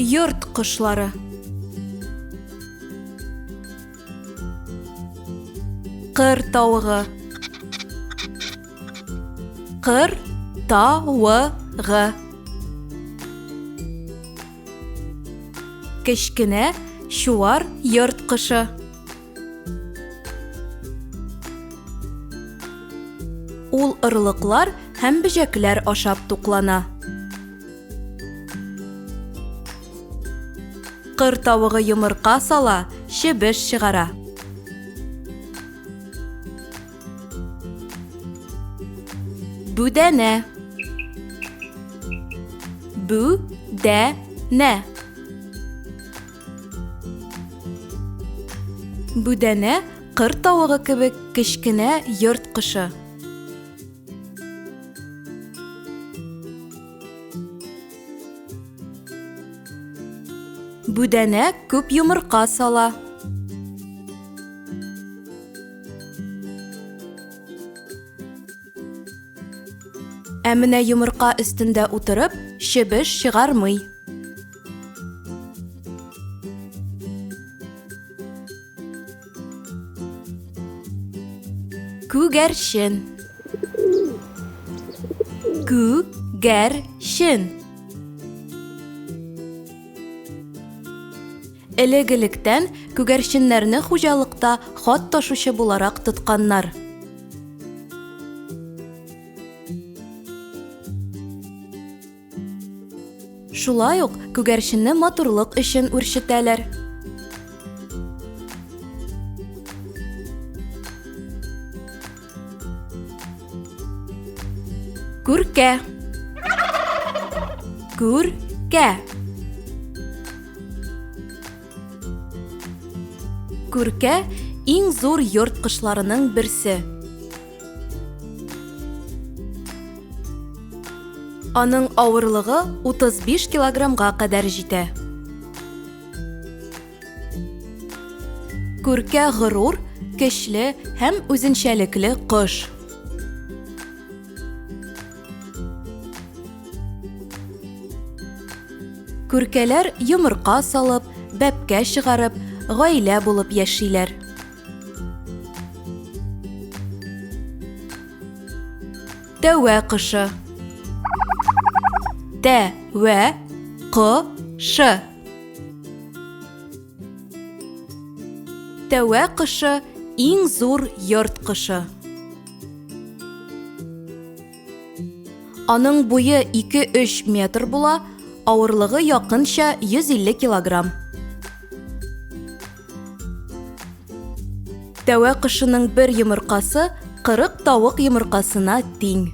Йорт кошлары. Кыр тауыгы. Кыр тауыгы. Кечкенә чуар йорт кошы. Ул ырлыклар һәм бөҗәкләр ашап туклана. Кыр тавыгы йомырка сала, чебеш чыгара. Бүдәнә. Бүдәнә. Бүдәнә кыр тавыгы кебек кечкенә йорт кошы. Бүдәнә күп йомырка сала. Ә менә йомырка өстендә утырып, чебеш чыгармый. Күгәрчен. Күгәрчен. Элек-электән күгәрченнәрне хуҗалыкта хат ташучы буларак тотканнар. Шулай ук күгәрченне матурлык өчен үрчетәләр. Күркә. Күркә. Күркә иң зур йорт кошларының берсе. Аның авырлыгы 35 килограммга кадәр җитә. Күркә горур, көчле һәм үзенчәлекле кош. Күркәләр йомырка салып, бәпкә чыгарып, гаилә булып яшиләр. Тәвә кошы. Тәвә кошы. Тәвә кошы иң зур йорт кошы. Аның буе 2-3 метр була, авырлыгы якынча 150 килограмм. Тәвә кошының бер йомыркасы 40 тавык йомыркасына тиң.